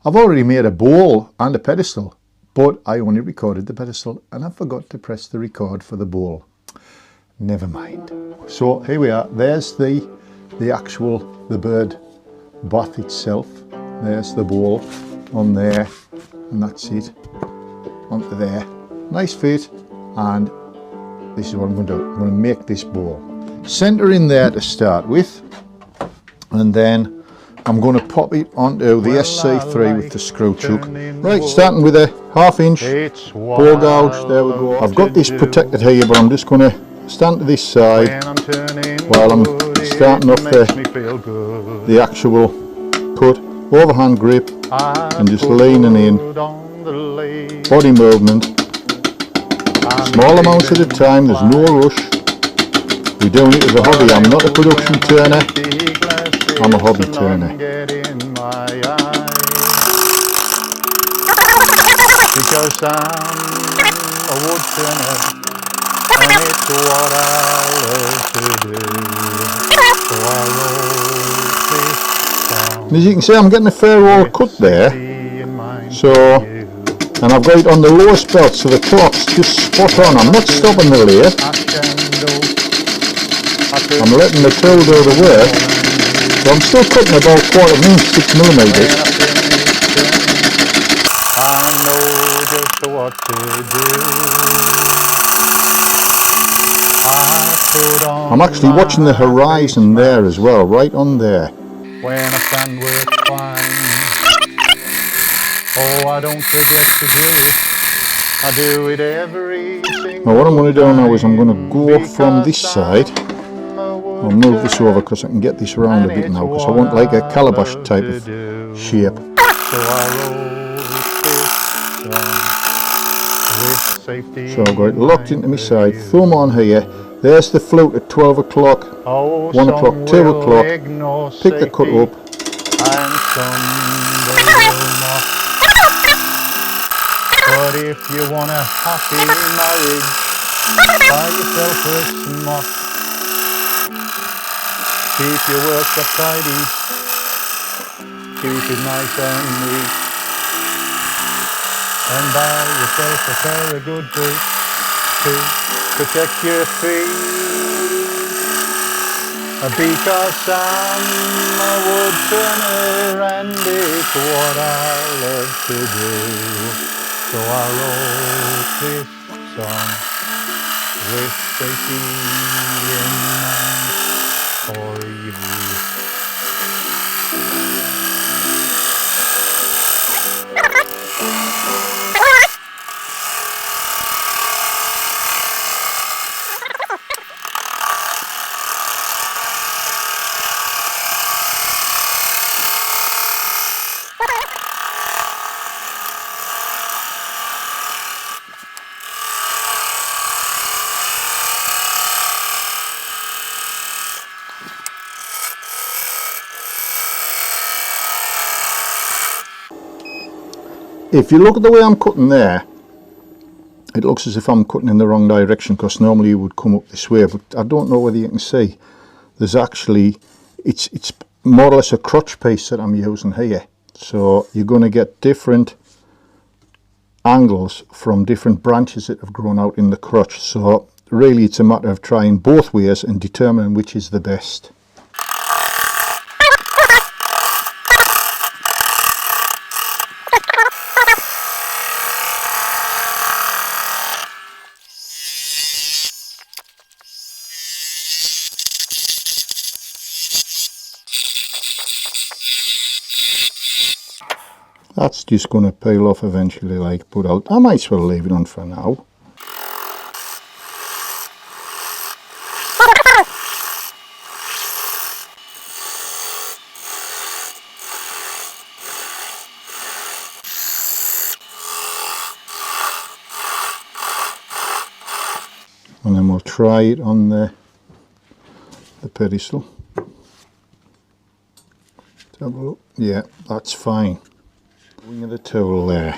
I've already made a bowl and a pedestal, but I only recorded the pedestal and I forgot to press the record for the bowl. Never mind. So here we are. There's the bird bath itself. There's the bowl on there, and that's it. Onto there. Nice fit. And this is what I'm going to do. I'm going to make this bowl. Center in there to start with, and then I'm going to pop it onto the SC3 with the screw chuck. Right, starting with a 1/2 inch bore gouge. There we go. I've got this protected here, but I'm just going to stand to this side while I'm starting off the actual put, overhand grip, and just leaning in, body movement, small amounts at a time, there's no rush. We're doing it as a hobby. I'm not a production turner, I'm a hobby turner. Because I'm a wood turner, and it's what I love to do. So I wrote this song. As you can see, I'm getting a fair roll cut there. So, and I've got it on the lowest belt, so the torque's just spot on. I'm not stopping the lathe. I'm letting the tool do the work. So I'm still cutting about 1/4 inch, 6 millimeters. I know just what to do. I'm actually watching the horizon there as well, right on there. When I stand with fine, oh, I don't forget to do it. I do it every single Now what I'm going to do now is I'm going to go time, from this side. I'll move this over because I can get this around a bit now, because I want like a calabash type of shape. So I've got it locked into my side, thumb on here. There's the flute at 12 o'clock, 1 o'clock, 2 o'clock. Pick the cut up. But if you want a happy marriage, buy yourself a smock. Keep your work up tidy, keep it nice and neat, and buy yourself a pair of good boots to protect your feet. Because I'm a wood turner and it's what I love to do. So I wrote this song with safety in mind for you. If you look at the way I'm cutting there, it looks as if I'm cutting in the wrong direction, because normally you would come up this way, but I don't know whether you can see. There's actually, it's more or less a crotch piece that I'm using here. So you're going to get different angles from different branches that have grown out in the crotch. So really it's a matter of trying both ways and determining which is the best. That's just going to peel off eventually, like, but I might as well leave it on for now. And then we'll try it on the pedestal. Let's have a look. Yeah, that's fine. Wing of the tool there.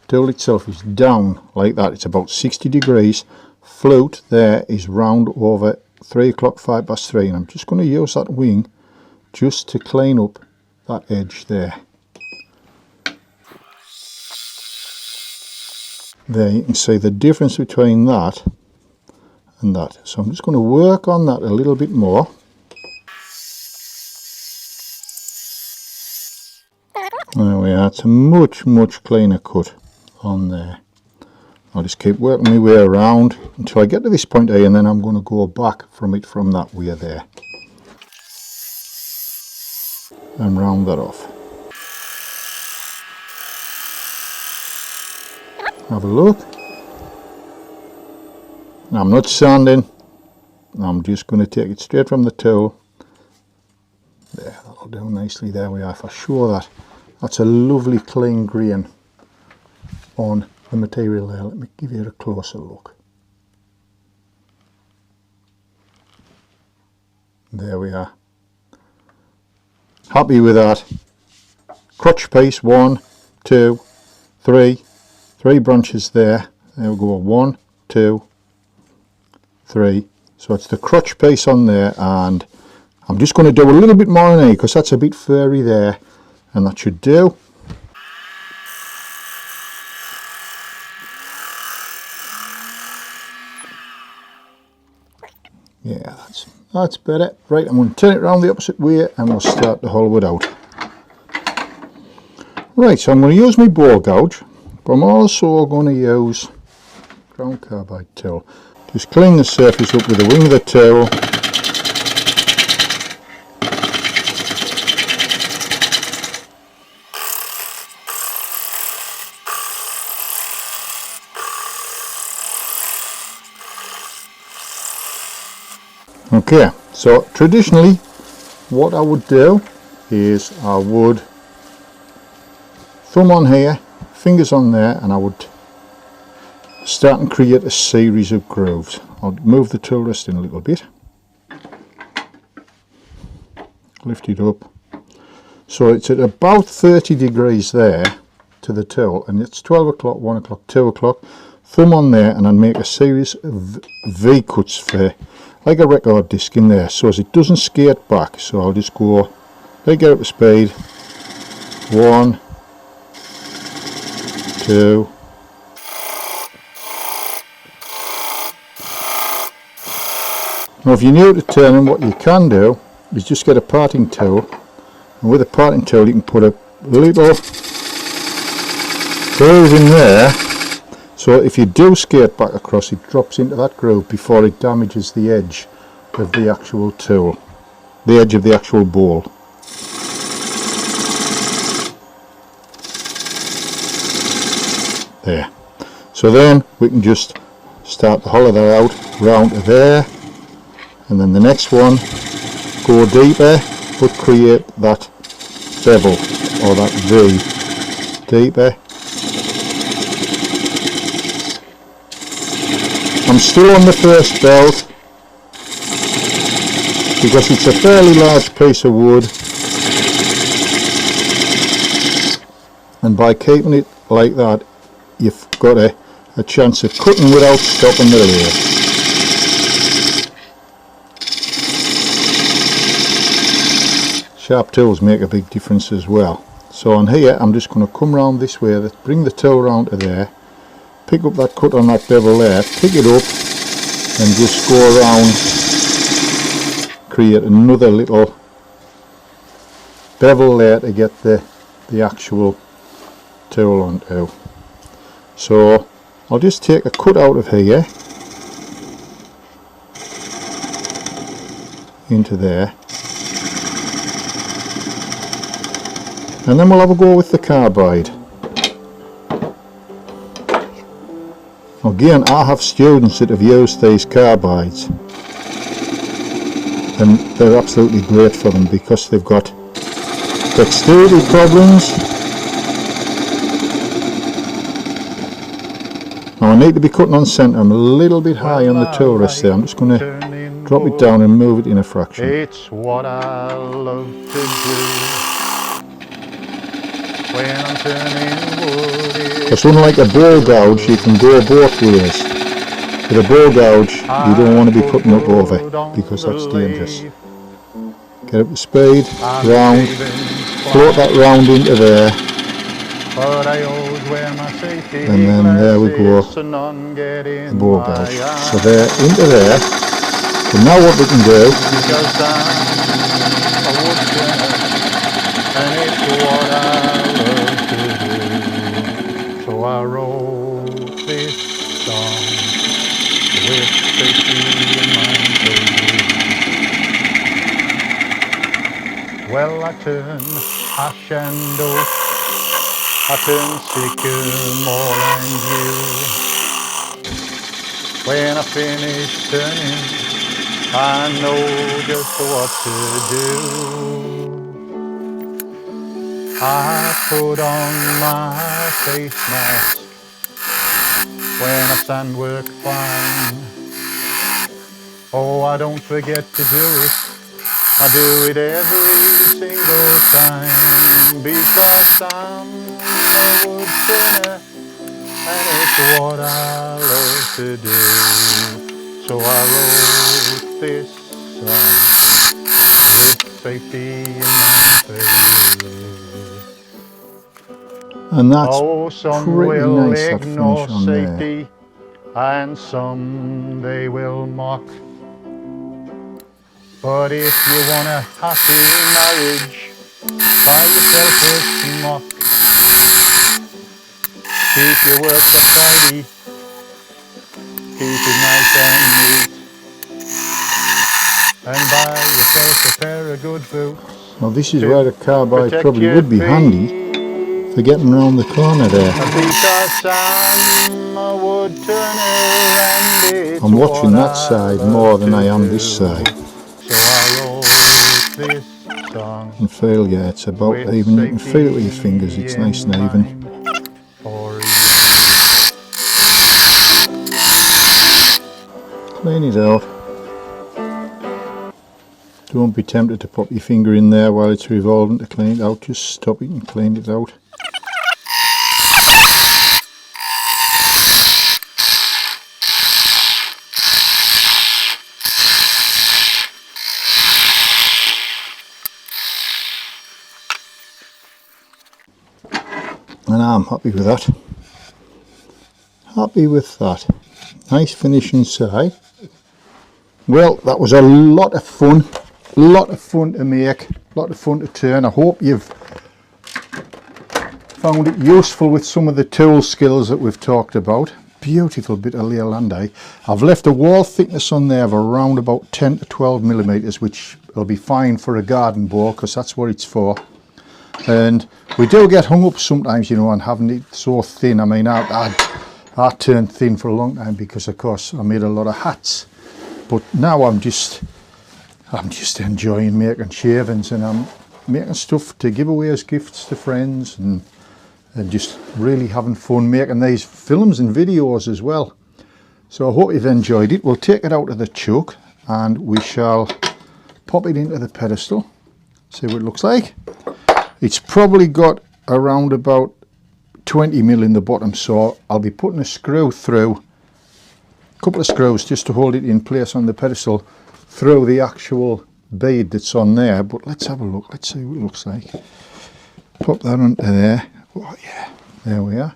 Tool itself is down like that. It's about 60 degrees. flute there is round over 3 o'clock, 3:05, and I'm just going to use that wing just to clean up that edge there. There you can see the difference between that and that. So I'm just going to work on that a little bit more. There we are, it's a much cleaner cut on there. I'll just keep working my way around until I get to this point here, and then I'm going to go back from it from that way there and round that off. Have a look. I'm not sanding, I'm just going to take it straight from the tool. There, that'll do nicely. There we are. If I show that, that's a lovely clean grain on the material there. Let me give you a closer look. There we are. Happy with that. Crotch piece, 1, 2, 3. 3 branches there. There we go. 1, 2, 3. So it's the crotch piece on there, and I'm just going to do a little bit more on here because that's a bit furry there, and that should do. Yeah, that's better. Right, I'm going to turn it around the opposite way and we'll start the whole wood out. Right, so I'm going to use my bore gouge, but I'm also going to use ground carbide tool. Just clean the surface up with the wing of the tool. Okay, so traditionally what I would do is I would thumb on here, fingers on there, and I would start and create a series of grooves. I'll move the tool rest in a little bit, lift it up, so it's at about 30 degrees there to the tool, and it's 12 o'clock, 1 o'clock, 2 o'clock. Thumb on there and I make a series of V cuts for like a record disc in there, so as it doesn't skate back. So I'll just go, let it get up to speed, 1, 2, now if you're new to turning, what you can do is just get a parting tool, and with a parting tool you can put a little groove in there, so if you do skate back across, it drops into that groove before it damages the edge of the actual tool, the edge of the actual bowl. There. So then we can just start to hollow that out round to there, and then the next one go deeper but create that bevel or that V deeper. I'm still on the first belt because it's a fairly large piece of wood, and by keeping it like that you've got a chance of cutting without stopping the lathe. Sharp tools make a big difference as well. So on here I'm just going to come round this way, bring the tool round to there, pick up that cut on that bevel there, pick it up and just go around, create another little bevel there to get the actual tool onto. So I'll just take a cut out of here into there, and then we'll have a go with the carbide. Again, I have students that have used these carbides and they're absolutely great for them because they've got dexterity problems. Now I need to be cutting on centre. I'm a little bit high on the tool rest there. I'm just going to drop it down and move it in a fraction. It's what I love to do when I'm turning wood. Because unlike a bore gouge, you can go both ways. with a bow gouge you don't want to be putting up over because that's dangerous. Get up to speed, round, float that round into there, and then there we go, the bow gouge. So they're into there. So now what we can do, so I wrote this song with safety in mind for you. Well, I turn ash and oak, I turn sycamore and yew. When I finish turning, I know just what to do. I put on my face mask when I stand work fine. Oh, I don't forget to do it, I do it every single time, because I'm a wood turner and it's what I love to do. So I wrote this song with safety in mind for you. and that's Oh, some pretty will nice, that ignore finish on there. safety, and some they will mock. But if you want a happy marriage, buy yourself a smock. Keep your work tidy, keep it nice and neat, and buy yourself a pair of good boots. Well, this is where a carbide protect probably your would be handy feet. for getting around the corner there. Because I'm a wood turner and it's I'm watching what that I side love more than to I am do. this side. So I wrote this song And feel, yeah, it's about with even. You can feel it with your safety fingers, it's nice and in even. mind for you. Clean it out. Don't be tempted to pop your finger in there while it's revolving to clean it out. Just stop it and clean it out. And I'm happy with that. Happy with that. Nice finish inside. Well, that was a lot of fun. A lot of fun to make. A lot of fun to turn. I hope you've found it useful with some of the tool skills that we've talked about. Beautiful bit of Leolandi. I've left a wall thickness on there of around about 10 to 12 millimeters, which will be fine for a garden bore because that's what it's for. And we do get hung up sometimes, you know, on having it so thin. I mean, I turned thin for a long time because, of course, I made a lot of hats. But now I'm just enjoying making shavings, and I'm making stuff to give away as gifts to friends, and just really having fun making these films and videos as well. So I hope you've enjoyed it. We'll take it out of the chuck and we shall pop it into the pedestal. See what it looks like. It's probably got around about 20 mil in the bottom, so I'll be putting a screw through, a couple of screws just to hold it in place on the pedestal through the actual bead that's on there. But let's have a look, let's see what it looks like. Pop that onto there. Oh yeah, there we are,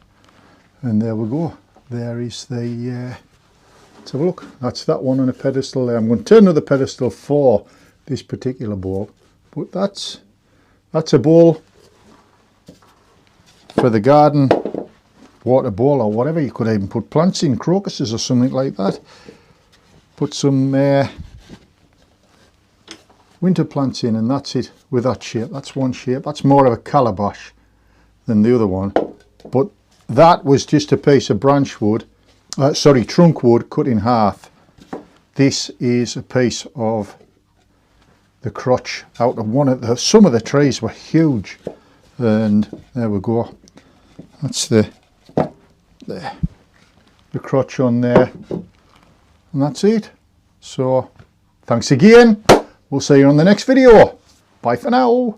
and there we go. There is the let's have a look. That's that one on a pedestal there. I'm going to turn another pedestal for this particular bowl, but that's a bowl for the garden, water bowl or whatever. You could even put plants in, crocuses or something like that. Put some winter plants in, and that's it with that shape. That's one shape. That's more of a calabash than the other one. But that was just a piece of branch wood, trunk wood cut in half. This is a piece of the crotch out of one of the, some of the trees were huge, and there we go. That's the crotch on there, and that's it. So thanks again. We'll see you on the next video. Bye for now.